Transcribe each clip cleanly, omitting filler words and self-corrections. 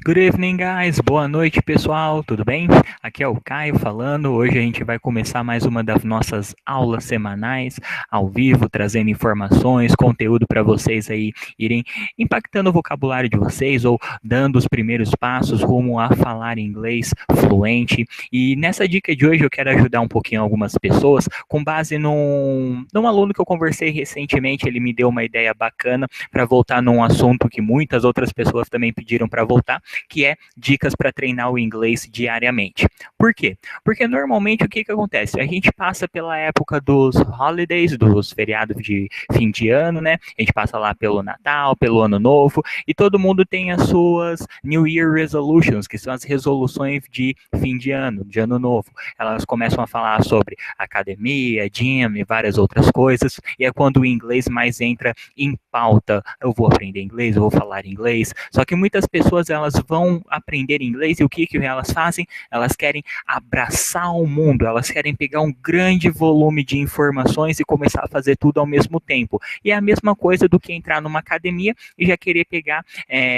Good evening, guys. Boa noite, pessoal. Tudo bem? Aqui é o Caio falando. Hoje a gente vai começar mais uma das nossas aulas semanais ao vivo, trazendo informações, conteúdo para vocês aí irem impactando o vocabulário de vocês ou dando os primeiros passos rumo a falar inglês fluente. E nessa dica de hoje eu quero ajudar um pouquinho algumas pessoas com base num aluno que eu conversei recentemente. Ele me deu uma ideia bacana para voltar num assunto que muitas outras pessoas também pediram para voltar, que é dicas para treinar o inglês diariamente. Por quê? Porque normalmente o que acontece? A gente passa pela época dos holidays, dos feriados de fim de ano, né? A gente passa lá pelo Natal, pelo Ano Novo, e todo mundo tem as suas New Year Resolutions, que são as resoluções de fim de ano novo. Elas começam a falar sobre academia, gym e várias outras coisas, e é quando o inglês mais entra em pauta. Eu vou aprender inglês, eu vou falar inglês. Só que muitas pessoas elas vão aprender inglês e o que elas fazem? Elas querem abraçar o mundo, elas querem pegar um grande volume de informações e começar a fazer tudo ao mesmo tempo. E é a mesma coisa do que entrar numa academia e já querer pegar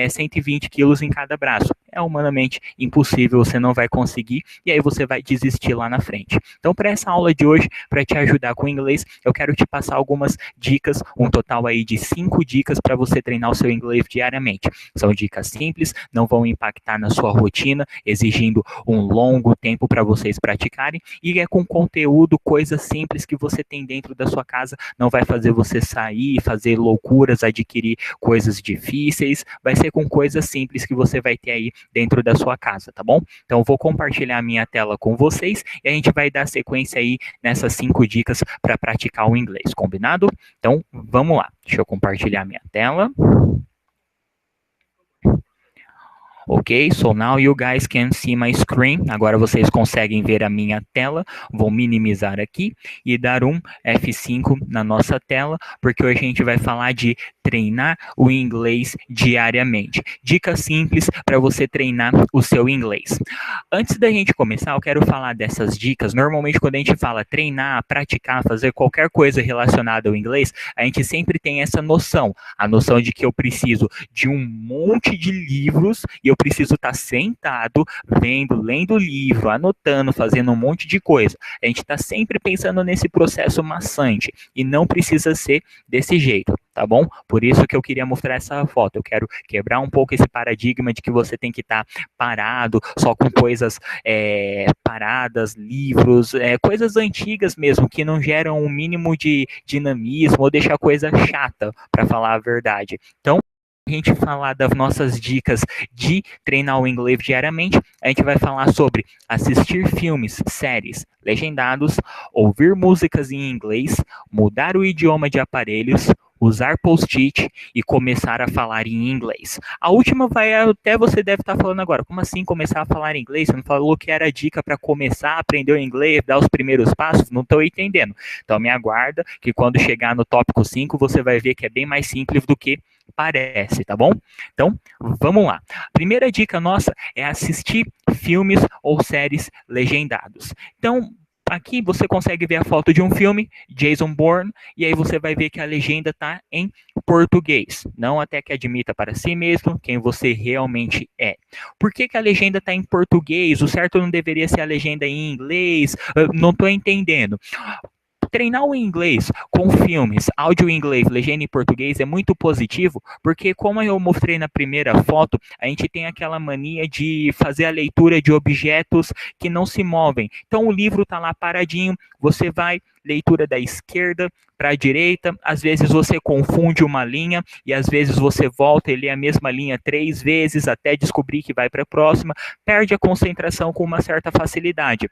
120 quilos em cada braço. É humanamente impossível, você não vai conseguir e aí você vai desistir lá na frente. Então, para essa aula de hoje, para te ajudar com o inglês, eu quero te passar algumas dicas, um total aí de 5 dicas para você treinar o seu inglês diariamente. São dicas simples, não vão impactar na sua rotina, exigindo um longo tempo para vocês praticarem, e é com conteúdo, coisas simples que você tem dentro da sua casa, não vai fazer você sair, fazer loucuras, adquirir coisas difíceis, vai ser com coisas simples que você vai ter aí dentro da sua casa, tá bom? Então eu vou compartilhar a minha tela com vocês e a gente vai dar sequência aí nessas 5 dicas para praticar o inglês, combinado? Então vamos lá, deixa eu compartilhar minha tela. Ok, so now you guys can see my screen. Agora vocês conseguem ver a minha tela. Vou minimizar aqui e dar um F5 na nossa tela, porque hoje a gente vai falar de treinar o inglês diariamente. Dicas simples para você treinar o seu inglês. Antes da gente começar, eu quero falar dessas dicas. Normalmente, quando a gente fala treinar, praticar, fazer qualquer coisa relacionada ao inglês, a gente sempre tem essa noção. A noção de que eu preciso de um monte de livros e eu preciso estar sentado, vendo, lendo livro, anotando, fazendo um monte de coisa. A gente está sempre pensando nesse processo maçante e não precisa ser desse jeito, tá bom? Por isso que eu queria mostrar essa foto. Eu quero quebrar um pouco esse paradigma de que você tem que estar parado, só com coisas paradas, livros, coisas antigas mesmo, que não geram um mínimo de dinamismo ou deixa a coisa chata, para falar a verdade. Então, a gente falar das nossas dicas de treinar o inglês diariamente, a gente vai falar sobre assistir filmes, séries legendados, ouvir músicas em inglês, mudar o idioma de aparelhos, usar post-it e começar a falar em inglês. A última vai até você deve estar falando agora, como assim começar a falar inglês? Você não falou que era dica para começar a aprender o inglês, dar os primeiros passos? Não estou entendendo. Então me aguarda que quando chegar no tópico 5, você vai ver que é bem mais simples do que parece, tá bom? Então, vamos lá. Primeira dica nossa é assistir filmes ou séries legendados. Então, aqui você consegue ver a foto de um filme, Jason Bourne, e aí você vai ver que a legenda está em português. Não até que admita para si mesmo quem você realmente é. Por que a legenda está em português? O certo não deveria ser a legenda em inglês? Eu não estou entendendo. Treinar o inglês com filmes, áudio em inglês, legenda em português é muito positivo, porque como eu mostrei na primeira foto, a gente tem aquela mania de fazer a leitura de objetos que não se movem. Então o livro está lá paradinho, você vai, leitura da esquerda para a direita, às vezes você confunde uma linha e às vezes você volta e lê a mesma linha 3 vezes até descobrir que vai para a próxima, perde a concentração com uma certa facilidade.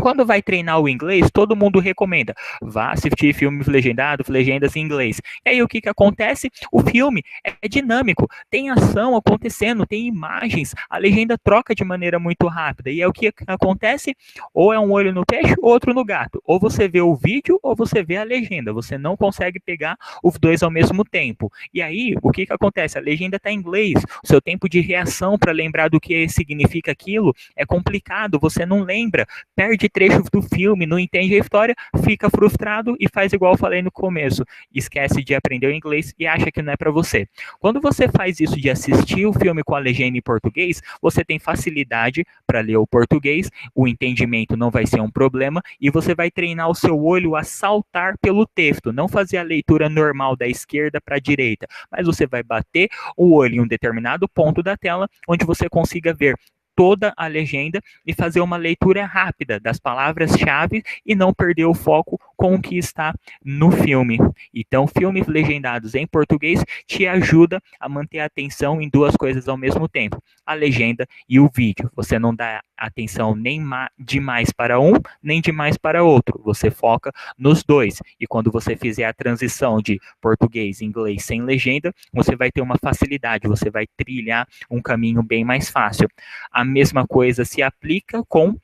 Quando vai treinar o inglês, todo mundo recomenda, vá assistir filmes legendados, legendas em inglês. E aí o que acontece? O filme é dinâmico, tem ação acontecendo, tem imagens, a legenda troca de maneira muito rápida. E é o que acontece? Ou é um olho no peixe, outro no gato. Ou você vê o vídeo, ou você vê a legenda. Você não consegue pegar os dois ao mesmo tempo. E aí, o que acontece? A legenda está em inglês, o seu tempo de reação para lembrar do que significa aquilo é complicado, você não lembra, perde perde trechos do filme, não entende a história, fica frustrado e faz igual eu falei no começo, esquece de aprender o inglês e acha que não é para você. Quando você faz isso de assistir o filme com a legenda em português, você tem facilidade para ler o português, o entendimento não vai ser um problema e você vai treinar o seu olho a saltar pelo texto, não fazer a leitura normal da esquerda para a direita, mas você vai bater o olho em um determinado ponto da tela onde você consiga ver toda a legenda e fazer uma leitura rápida das palavras-chave e não perder o foco com o que está no filme. Então, filmes legendados em português te ajuda a manter a atenção em duas coisas ao mesmo tempo, a legenda e o vídeo. Você não dá atenção nem demais para um, nem demais para outro. Você foca nos dois. E quando você fizer a transição de português e inglês sem legenda, você vai ter uma facilidade, você vai trilhar um caminho bem mais fácil. A mesma coisa se aplica com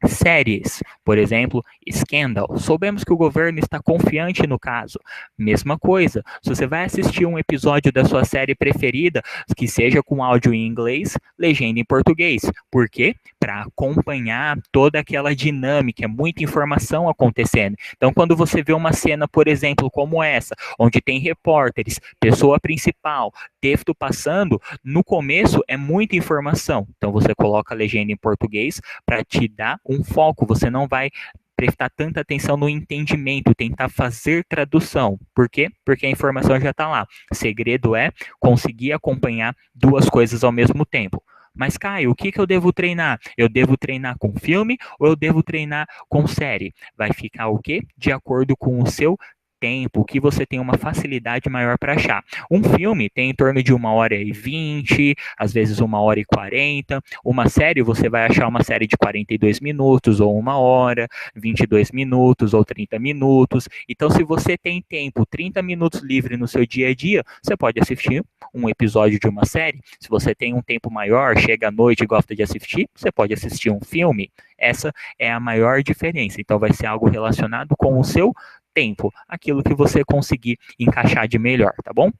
séries, por exemplo, Scandal. Soubemos que o governo está confiante no caso. Mesma coisa, se você vai assistir um episódio da sua série preferida, que seja com áudio em inglês, legenda em português. Por quê? Para acompanhar toda aquela dinâmica, muita informação acontecendo. Então, quando você vê uma cena, por exemplo, como essa, onde tem repórteres, pessoa principal, texto passando, no começo é muita informação. Então, você coloca a legenda em português para te dar um foco, você não vai prestar tanta atenção no entendimento, tentar fazer tradução. Por quê? Porque a informação já está lá. O segredo é conseguir acompanhar duas coisas ao mesmo tempo. Mas, Caio, o que eu devo treinar? Eu devo treinar com filme ou eu devo treinar com série? Vai ficar o quê? De acordo com o seu tempo, que você tem uma facilidade maior para achar. Um filme tem em torno de 1h20, às vezes 1h40. Uma série, você vai achar uma série de 42 minutos, ou 1h, 22 minutos, ou 30 minutos. Então, se você tem tempo, 30 minutos livre no seu dia a dia, você pode assistir um episódio de uma série. Se você tem um tempo maior, chega à noite e gosta de assistir, você pode assistir um filme. Essa é a maior diferença. Então, vai ser algo relacionado com o seu tempo, aquilo que você conseguir encaixar de melhor, tá bom?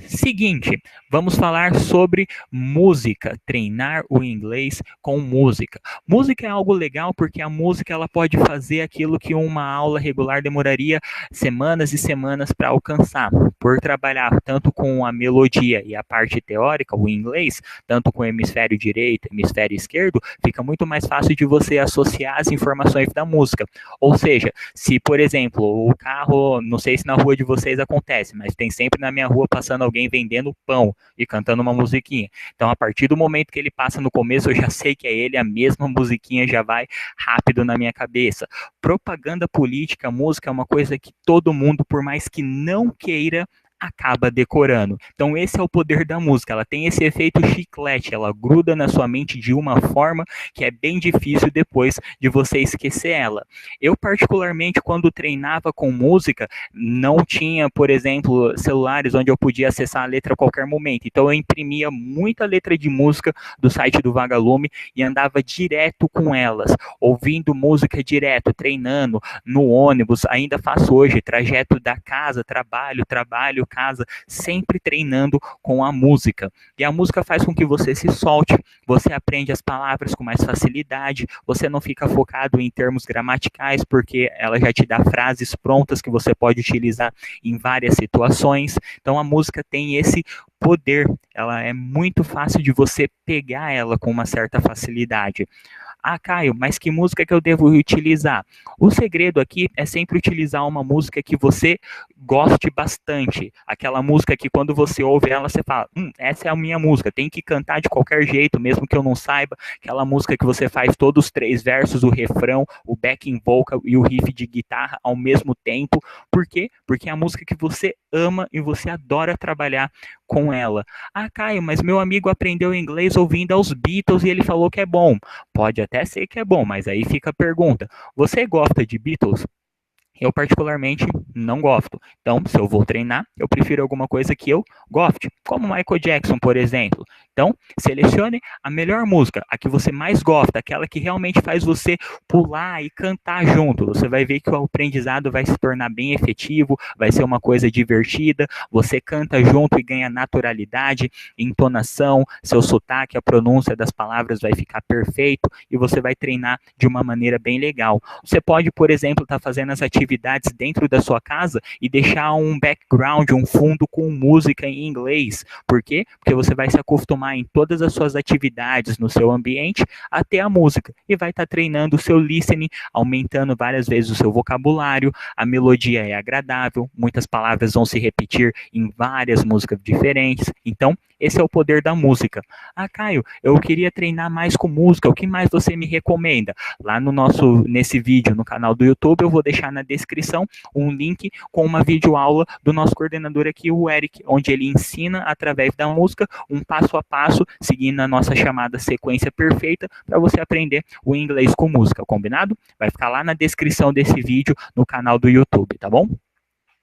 Seguinte, vamos falar sobre música, treinar o inglês com música. Música é algo legal porque a música ela pode fazer aquilo que uma aula regular demoraria semanas e semanas para alcançar. Por trabalhar tanto com a melodia e a parte teórica, o inglês, tanto com o hemisfério direito e hemisfério esquerdo, fica muito mais fácil de você associar as informações da música. Ou seja, se, por exemplo, o carro, não sei se na rua de vocês acontece, mas tem sempre na minha rua passando alguém vendendo pão e cantando uma musiquinha. Então, a partir do momento que ele passa no começo, eu já sei que é ele, a mesma musiquinha já vai rápido na minha cabeça. Propaganda política, música é uma coisa que todo mundo, por mais que não queira, acaba decorando. Então esse é o poder da música, ela tem esse efeito chiclete, ela gruda na sua mente de uma forma que é bem difícil depois de você esquecer ela. Eu particularmente quando treinava com música, não tinha, por exemplo, celulares onde eu podia acessar a letra a qualquer momento, então eu imprimia muita letra de música do site do Vagalume e andava direto com elas, ouvindo música direto, treinando no ônibus, ainda faço hoje, trajeto da casa, trabalho, casa, sempre treinando com a música. E a música faz com que você se solte, você aprende as palavras com mais facilidade, você não fica focado em termos gramaticais, porque ela já te dá frases prontas que você pode utilizar em várias situações. Então a música tem esse poder, ela é muito fácil de você pegar ela com uma certa facilidade. Ah, Caio, mas que música que eu devo utilizar? O segredo aqui é sempre utilizar uma música que você goste bastante. Aquela música que quando você ouve ela, você fala, essa é a minha música, tem que cantar de qualquer jeito, mesmo que eu não saiba. Aquela música que você faz todos os 3 versos, o refrão, o backing vocal e o riff de guitarra ao mesmo tempo. Por quê? Porque é a música que você ama e você adora trabalhar com ela. Ah, Caio, mas meu amigo aprendeu inglês ouvindo aos Beatles e ele falou que é bom. Pode até ser que é bom, mas aí fica a pergunta: você gosta de Beatles? Eu particularmente não gosto. Então, se eu vou treinar, eu prefiro alguma coisa que eu goste, como Michael Jackson, por exemplo. Então, selecione a melhor música, a que você mais gosta, aquela que realmente faz você pular e cantar junto. Você vai ver que o aprendizado vai se tornar bem efetivo, vai ser uma coisa divertida, você canta junto e ganha naturalidade, entonação, seu sotaque, a pronúncia das palavras vai ficar perfeito e você vai treinar de uma maneira bem legal. Você pode, por exemplo, estar fazendo as atividades dentro da sua casa e deixar um background, um fundo com música em inglês. Por quê? Porque você vai se acostumar em todas as suas atividades no seu ambiente a ter a música e vai estar treinando o seu listening, aumentando várias vezes o seu vocabulário, a melodia é agradável, muitas palavras vão se repetir em várias músicas diferentes. Então, esse é o poder da música. Ah, Caio, eu queria treinar mais com música, o que mais você me recomenda? Lá nesse vídeo, no canal do YouTube, eu vou deixar na descrição um link com uma videoaula do nosso coordenador aqui, o Eric, onde ele ensina, através da música, um passo a passo, seguindo a nossa chamada sequência perfeita, para você aprender o inglês com música, combinado? Vai ficar lá na descrição desse vídeo, no canal do YouTube, tá bom?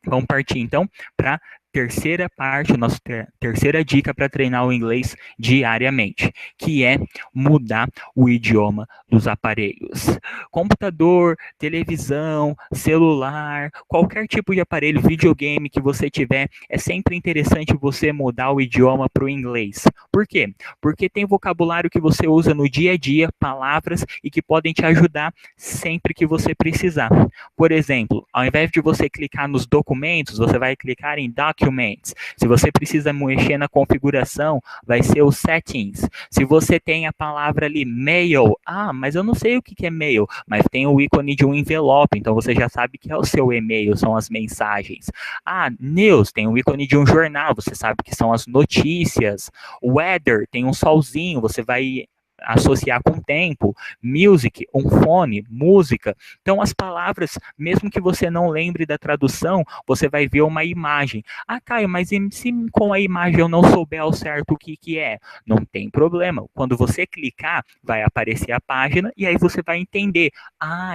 Vamos partir então para terceira parte, nossa terceira dica para treinar o inglês diariamente, que é mudar o idioma dos aparelhos. Computador, televisão, celular, qualquer tipo de aparelho, videogame que você tiver, é sempre interessante você mudar o idioma para o inglês. Por quê? Porque tem vocabulário que você usa no dia a dia, palavras, e que podem te ajudar sempre que você precisar. Por exemplo, ao invés de você clicar nos documentos, você vai clicar em Documents. Se você precisa mexer na configuração, vai ser os Settings. Se você tem a palavra ali Mail, mas eu não sei o que é Mail, mas tem o ícone de um envelope, então você já sabe que é o seu e-mail, são as mensagens. News, tem o ícone de um jornal, você sabe que são as notícias. Weather, tem um solzinho, você vai associar com tempo. Music, um fone, música. Então, as palavras, mesmo que você não lembre da tradução, você vai ver uma imagem. Caio, mas se com a imagem eu não souber ao certo o que é? Não tem problema. Quando você clicar, vai aparecer a página e aí você vai entender.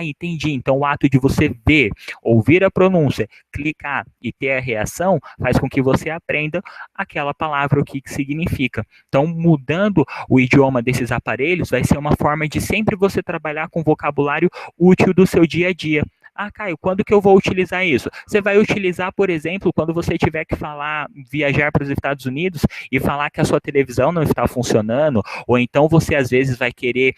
Entendi. Então, o ato de você ver, ouvir a pronúncia, clicar e ter a reação, faz com que você aprenda aquela palavra, o que significa. Então, mudando o idioma desses aparelhos, vai ser uma forma de sempre você trabalhar com vocabulário útil do seu dia a dia. Caio, quando que eu vou utilizar isso? Você vai utilizar, por exemplo, quando você tiver que viajar para os Estados Unidos e falar que a sua televisão não está funcionando, ou então você às vezes vai querer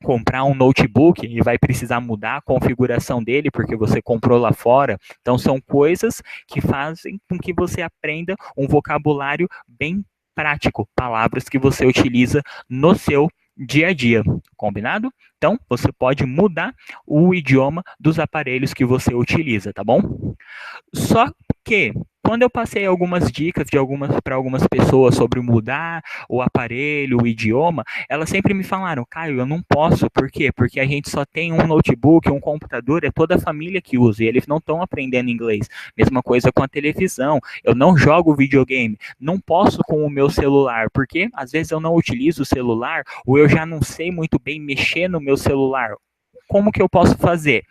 comprar um notebook e vai precisar mudar a configuração dele porque você comprou lá fora. Então, são coisas que fazem com que você aprenda um vocabulário bem prático, palavras que você utiliza no seu dia a dia, combinado? Então, você pode mudar o idioma dos aparelhos que você utiliza, tá bom? Só que, quando eu passei algumas dicas para algumas pessoas sobre mudar o aparelho, o idioma, elas sempre me falaram, Caio, eu não posso. Por quê? Porque a gente só tem um notebook, um computador, é toda a família que usa, e eles não estão aprendendo inglês. Mesma coisa com a televisão, eu não jogo videogame, não posso com o meu celular, porque às vezes eu não utilizo o celular, ou eu já não sei muito bem mexer no meu celular. Como que eu posso fazer?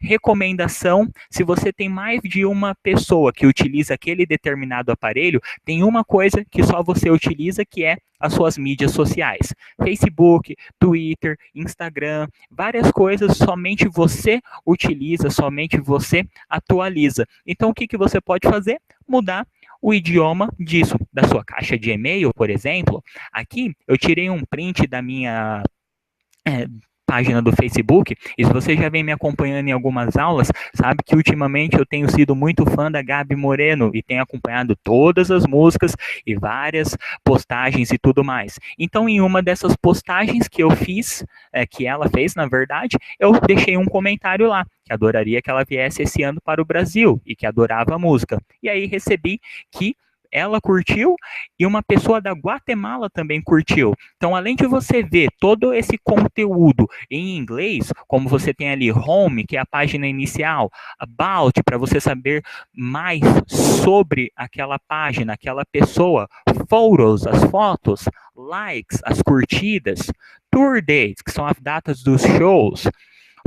Recomendação, se você tem mais de uma pessoa que utiliza aquele determinado aparelho, tem uma coisa que só você utiliza, que é as suas mídias sociais. Facebook, Twitter, Instagram, várias coisas somente você utiliza, somente você atualiza. Então, o que você pode fazer? Mudar o idioma disso, da sua caixa de e-mail, por exemplo. Aqui, eu tirei um print da minha página do Facebook, e se você já vem me acompanhando em algumas aulas, sabe que ultimamente eu tenho sido muito fã da Gabi Moreno e tenho acompanhado todas as músicas e várias postagens e tudo mais. Então, em uma dessas postagens que eu fiz, que ela fez, na verdade, eu deixei um comentário lá, que adoraria que ela viesse esse ano para o Brasil e que adorava a música. E aí recebi que ela curtiu e uma pessoa da Guatemala também curtiu. Então, além de você ver todo esse conteúdo em inglês, como você tem ali Home, que é a página inicial, About, para você saber mais sobre aquela página, aquela pessoa, Photos, as fotos, Likes, as curtidas, Tour Dates, que são as datas dos shows,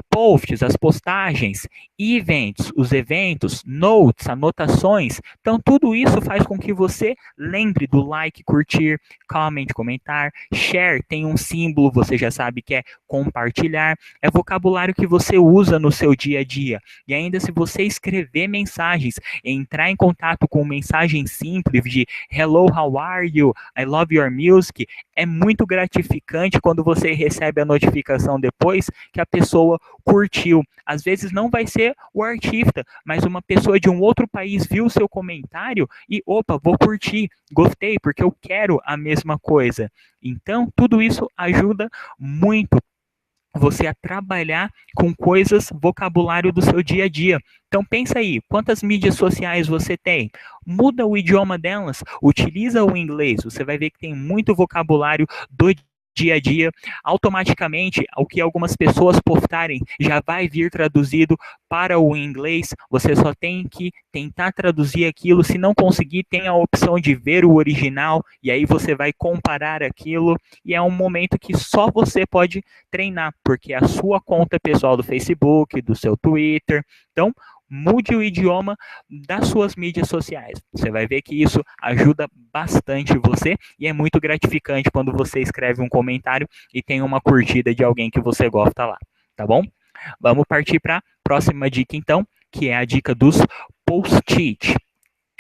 posts, as postagens, events, os eventos, notes, anotações. Então, tudo isso faz com que você lembre do like, curtir, comment, comentar, share, tem um símbolo, você já sabe que é compartilhar, é vocabulário que você usa no seu dia a dia. E ainda se você escrever mensagens, entrar em contato com mensagem simples de hello, how are you? I love your music, é muito gratificante quando você recebe a notificação depois que a pessoa curtiu. Às vezes não vai ser o artista, mas uma pessoa de um outro país viu o seu comentário e, opa, vou curtir, gostei, porque eu quero a mesma coisa. Então, tudo isso ajuda muito você a trabalhar com coisas, vocabulário do seu dia a dia. Então pensa aí, quantas mídias sociais você tem? Muda o idioma delas, utiliza o inglês, você vai ver que tem muito vocabulário do dia a dia, automaticamente o que algumas pessoas postarem já vai vir traduzido para o inglês, você só tem que tentar traduzir aquilo, se não conseguir, tem a opção de ver o original, e aí você vai comparar aquilo, e é um momento que só você pode treinar, porque é a sua conta pessoal do Facebook, do seu Twitter, então mude o idioma das suas mídias sociais. Você vai ver que isso ajuda bastante você e é muito gratificante quando você escreve um comentário e tem uma curtida de alguém que você gosta lá, tá bom? Vamos partir para a próxima dica então, que é a dica dos post-it.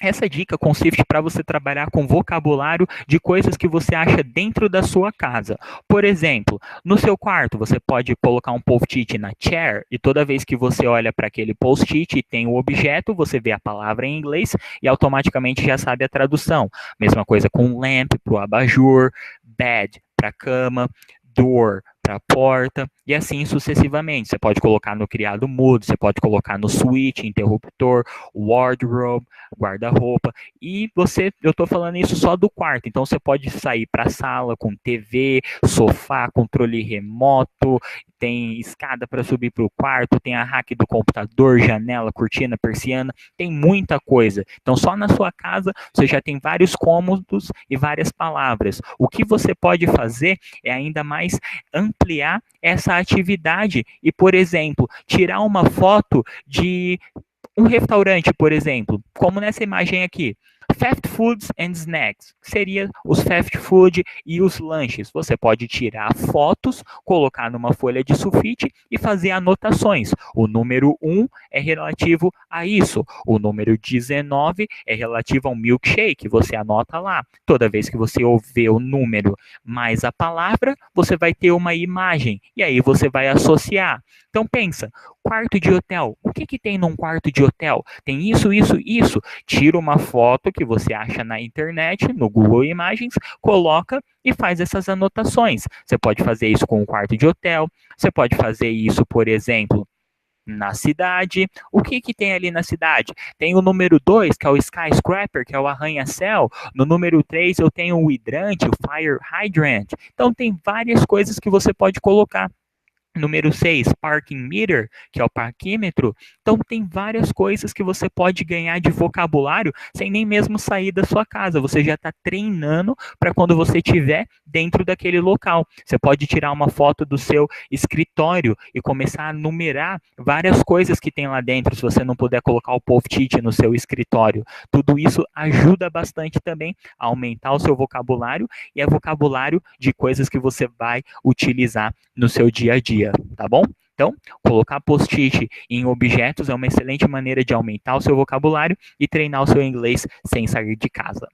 Essa dica consiste para você trabalhar com vocabulário de coisas que você acha dentro da sua casa. Por exemplo, no seu quarto, você pode colocar um post-it na chair e toda vez que você olha para aquele post-it e tem o objeto, você vê a palavra em inglês e automaticamente já sabe a tradução. Mesma coisa com lamp para o abajur, bed para a cama, door para a porta e assim sucessivamente. Você pode colocar no criado mudo, você pode colocar no switch, interruptor, wardrobe, guarda-roupa. E eu estou falando isso só do quarto, então você pode sair para a sala com TV, sofá, controle remoto, tem escada para subir para o quarto, tem a rack do computador, janela, cortina, persiana, tem muita coisa. Então só na sua casa você já tem vários cômodos e várias palavras. O que você pode fazer é ainda mais ampliar essa atividade e, por exemplo, tirar uma foto de um restaurante, por exemplo, como nessa imagem aqui. Fast foods and snacks, seria os fast food e os lanches. Você pode tirar fotos, colocar numa folha de sulfite e fazer anotações. O número 1 é relativo a isso. O número 19 é relativo ao milkshake. Você anota lá. Toda vez que você ouvir o número mais a palavra, você vai ter uma imagem. E aí você vai associar. Então pensa, quarto de hotel. O que tem num quarto de hotel? Tem isso, isso, isso. Tira uma foto que você acha na internet, no Google Imagens, coloca e faz essas anotações. Você pode fazer isso com um quarto de hotel, você pode fazer isso, por exemplo, na cidade. O que tem ali na cidade? Tem o número 2, que é o skyscraper, que é o arranha-céu. No número 3 eu tenho o hidrante, o fire hydrant. Então tem várias coisas que você pode colocar. Número 6, parking meter, que é o parquímetro. Então, tem várias coisas que você pode ganhar de vocabulário sem nem mesmo sair da sua casa. Você já está treinando para quando você estiver dentro daquele local. Você pode tirar uma foto do seu escritório e começar a numerar várias coisas que tem lá dentro, se você não puder colocar o post-it no seu escritório. Tudo isso ajuda bastante também a aumentar o seu vocabulário e é vocabulário de coisas que você vai utilizar no seu dia a dia. Tá bom? Então, colocar post-it em objetos é uma excelente maneira de aumentar o seu vocabulário e treinar o seu inglês sem sair de casa.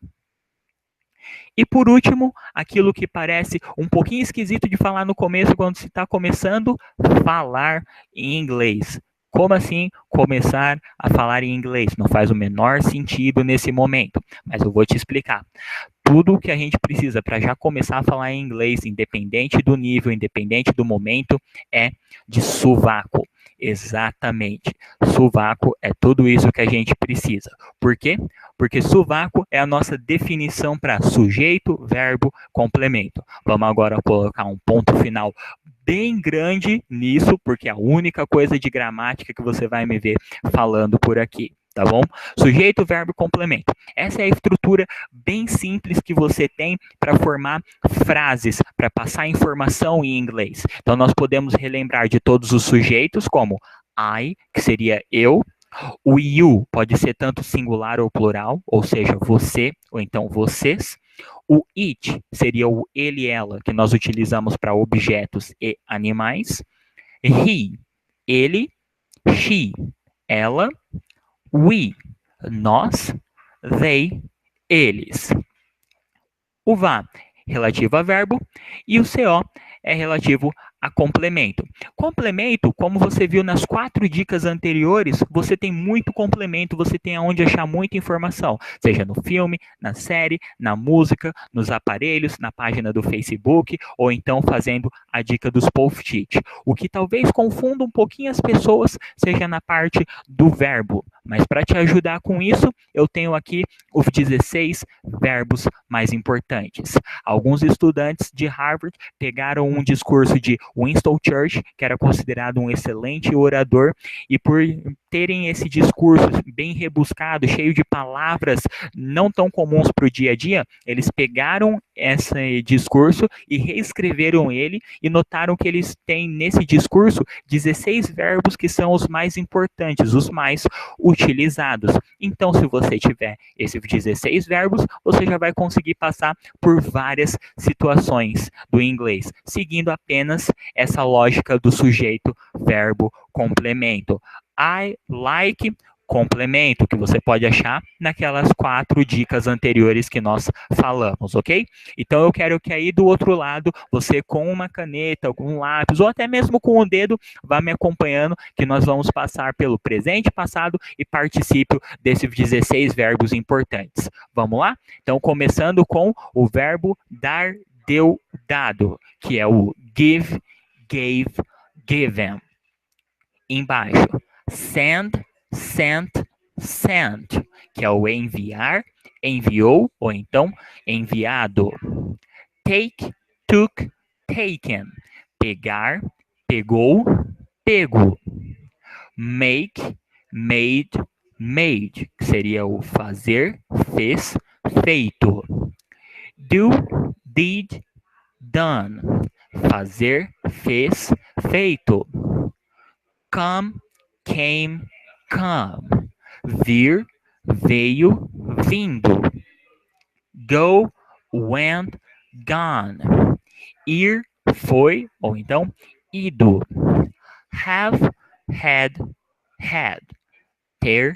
E por último, aquilo que parece um pouquinho esquisito de falar no começo, quando se está começando, falar em inglês. Como assim começar a falar em inglês? Não faz o menor sentido nesse momento, mas eu vou te explicar. Tudo o que a gente precisa para já começar a falar em inglês, independente do nível, independente do momento, é de sovaco. Exatamente. Sovaco é tudo isso que a gente precisa. Por quê? Porque sovaco é a nossa definição para sujeito, verbo, complemento. Vamos agora colocar um ponto final bem grande nisso, porque é a única coisa de gramática que você vai me ver falando por aqui. Tá bom? Sujeito, verbo, complemento. Essa é a estrutura bem simples que você tem para formar frases, para passar informação em inglês. Então, nós podemos relembrar de todos os sujeitos, como I, que seria eu. O you pode ser tanto singular ou plural, ou seja, você, ou então vocês. O it seria o ele e ela, que nós utilizamos para objetos e animais. He, ele. She, ela. We, nós. They, eles. O vá, relativo a verbo. E o co é relativo a complemento. Complemento, como você viu nas 4 dicas anteriores, você tem muito complemento, você tem aonde achar muita informação, seja no filme, na série, na música, nos aparelhos, na página do Facebook, ou então fazendo a dica dos post-it. O que talvez confunda um pouquinho as pessoas seja na parte do verbo, mas para te ajudar com isso, eu tenho aqui os 16 verbos mais importantes. Alguns estudantes de Harvard pegaram um discurso de Winston Churchill, que era considerado um excelente orador, e por terem esse discurso bem rebuscado, cheio de palavras não tão comuns para o dia a dia, eles pegaram esse discurso e reescreveram ele e notaram que eles têm nesse discurso 16 verbos que são os mais importantes, os mais utilizados. Então, se você tiver esses 16 verbos, você já vai conseguir passar por várias situações do inglês, seguindo apenas essa lógica do sujeito, verbo, complemento. I like, complemento, que você pode achar naquelas 4 dicas anteriores que nós falamos, ok? Então eu quero que aí do outro lado, você com uma caneta, com um lápis, ou até mesmo com o dedo, vá me acompanhando, que nós vamos passar pelo presente, passado e particípio desses 16 verbos importantes. Vamos lá? Então, começando com o verbo dar, deu, dado, que é o give, gave, given. Embaixo, send, sent, sent, que é o enviar, enviou, ou então enviado. Take, took, taken, pegar, pegou, pego. Make, made, made, que seria o fazer, fez, feito. Do, did, done, fazer, fez, feito. Come, came, come. Vir, veio, vindo. Go, went, gone. Ir, foi, ou então ido. Have, had, had. Ter,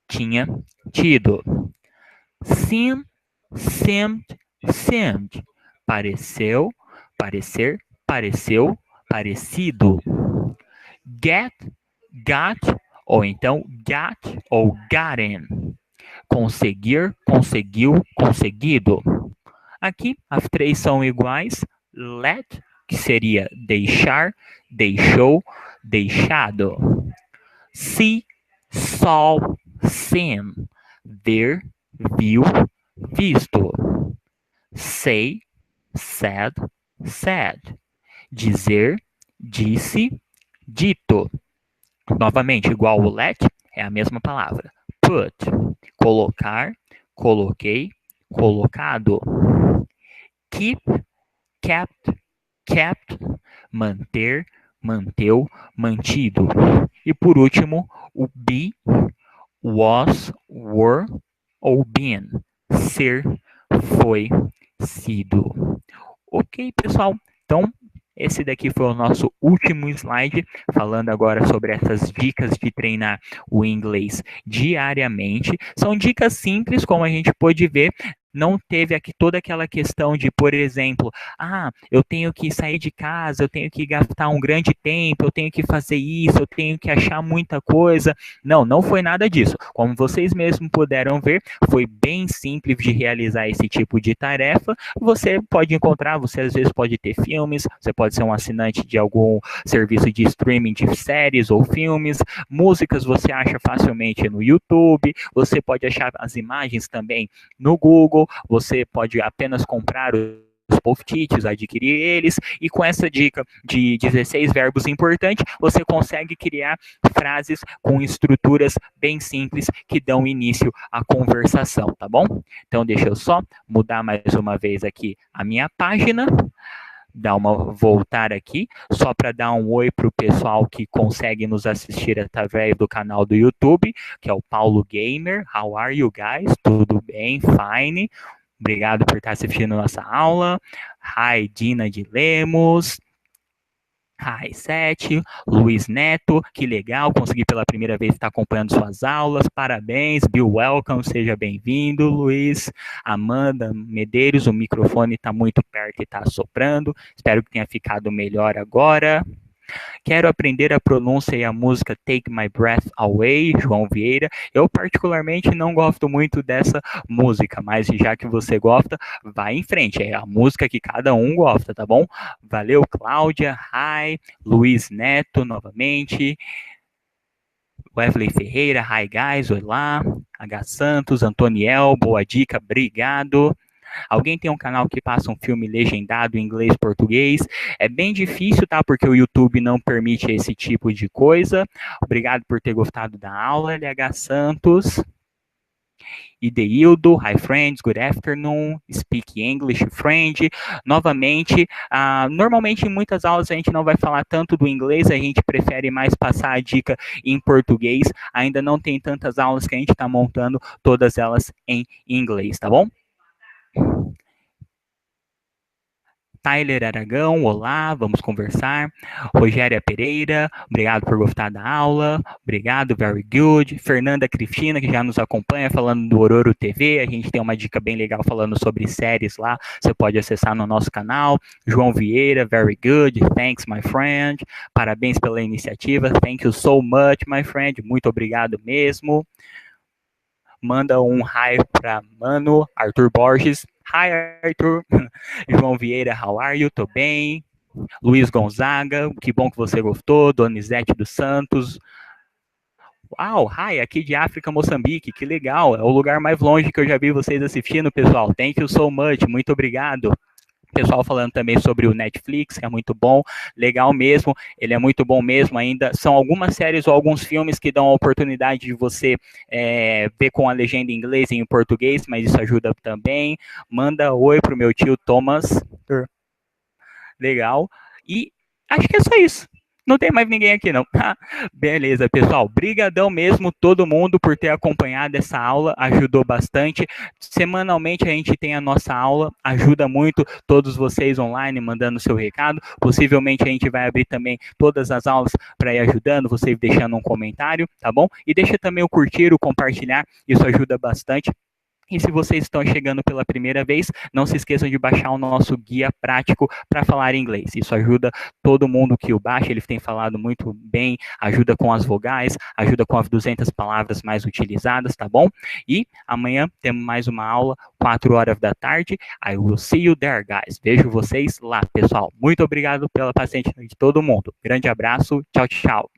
tinha, tido. Seem, seemed, seemed. Pareceu, parecer, pareceu, parecido. Get, got, ou então got ou gotten. Conseguir, conseguiu, conseguido. Aqui as 3 são iguais. Let, que seria deixar, deixou, deixado. See, saw, seen. Ver, viu, visto. Say, said, said. Dizer, disse, dito. Novamente, igual o let, é a mesma palavra. Put, colocar, coloquei, colocado. Keep, kept, kept, manter, manteu, mantido. E por último, o be, was, were ou been, ser, foi, sido. Ok, pessoal? Então, esse daqui foi o nosso último slide, falando agora sobre essas dicas de treinar o inglês diariamente. São dicas simples, como a gente pôde ver. Não teve aqui toda aquela questão de, por exemplo, eu tenho que sair de casa, eu tenho que gastar um grande tempo, eu tenho que fazer isso, eu tenho que achar muita coisa. Não, não foi nada disso. Como vocês mesmos puderam ver, foi bem simples de realizar esse tipo de tarefa. Você pode encontrar, você às vezes pode ter filmes, você pode ser um assinante de algum serviço de streaming de séries ou filmes, músicas você acha facilmente no YouTube, você pode achar as imagens também no Google, você pode apenas comprar os post-its, adquirir eles, e com essa dica de 16 verbos importantes, você consegue criar frases com estruturas bem simples que dão início à conversação, tá bom? Então, deixa eu só mudar mais uma vez aqui a minha página dar uma voltar aqui, só para dar um oi para o pessoal que consegue nos assistir através do canal do YouTube, que é o Paulo Gamer. How are you guys? Tudo bem? Fine. Obrigado por estar assistindo nossa aula. Hi, Dina de Lemos. Hi, Sete, Luiz Neto, que legal, consegui pela primeira vez estar acompanhando suas aulas, parabéns, Bill Welcome, seja bem-vindo, Luiz. Amanda Medeiros, o microfone está muito perto e está soprando, espero que tenha ficado melhor agora. Quero aprender a pronúncia e a música Take My Breath Away, João Vieira. Eu particularmente não gosto muito dessa música, mas já que você gosta, vai em frente. É a música que cada um gosta, tá bom? Valeu, Cláudia. Hi. Luiz Neto, novamente. Wesley Ferreira, hi guys, olá. H. Santos, Antoniel, boa dica, obrigado. Alguém tem um canal que passa um filme legendado em inglês e português? É bem difícil, tá? Porque o YouTube não permite esse tipo de coisa. Obrigado por ter gostado da aula, LH Santos. Ideildo, hi friends, good afternoon, speak English friend. Novamente, normalmente em muitas aulas a gente não vai falar tanto do inglês, a gente prefere mais passar a dica em português. Ainda não tem tantas aulas que a gente está montando, todas elas em inglês, tá bom? Tyler Aragão, olá, vamos conversar. Rogéria Pereira, obrigado por gostar da aula. Obrigado, very good. Fernanda Cristina, que já nos acompanha, falando do Ororo TV. A gente tem uma dica bem legal falando sobre séries lá. Você pode acessar no nosso canal. João Vieira, very good. Thanks, my friend. Parabéns pela iniciativa. Thank you so much, my friend. Muito obrigado mesmo. Manda um hi para Mano, Arthur Borges. Hi, Arthur. João Vieira, how are you? Tô bem. Luiz Gonzaga, que bom que você gostou. Donizete dos Santos. Uau, hi, aqui de África, Moçambique, que legal. É o lugar mais longe que eu já vi vocês assistindo, pessoal. Thank you so much, muito obrigado. Pessoal falando também sobre o Netflix, que é muito bom, legal mesmo, ele é muito bom mesmo ainda. São algumas séries ou alguns filmes que dão a oportunidade de você ver com a legenda em inglês e em português, mas isso ajuda também. Manda oi pro meu tio Thomas. Legal. E acho que é só isso. Não tem mais ninguém aqui, não. Beleza, pessoal. Brigadão mesmo, todo mundo, por ter acompanhado essa aula. Ajudou bastante. Semanalmente a gente tem a nossa aula. Ajuda muito todos vocês online, mandando seu recado. Possivelmente a gente vai abrir também todas as aulas para ir ajudando, você deixando um comentário, tá bom? E deixa também o curtir, o compartilhar. Isso ajuda bastante. E se vocês estão chegando pela primeira vez, não se esqueçam de baixar o nosso guia prático para falar inglês. Isso ajuda todo mundo que o baixa, ele tem falado muito bem, ajuda com as vogais, ajuda com as 200 palavras mais utilizadas, tá bom? E amanhã temos mais uma aula, 4 horas da tarde. I will see you there, guys. Vejo vocês lá, pessoal. Muito obrigado pela paciência de todo mundo. Grande abraço, tchau, tchau.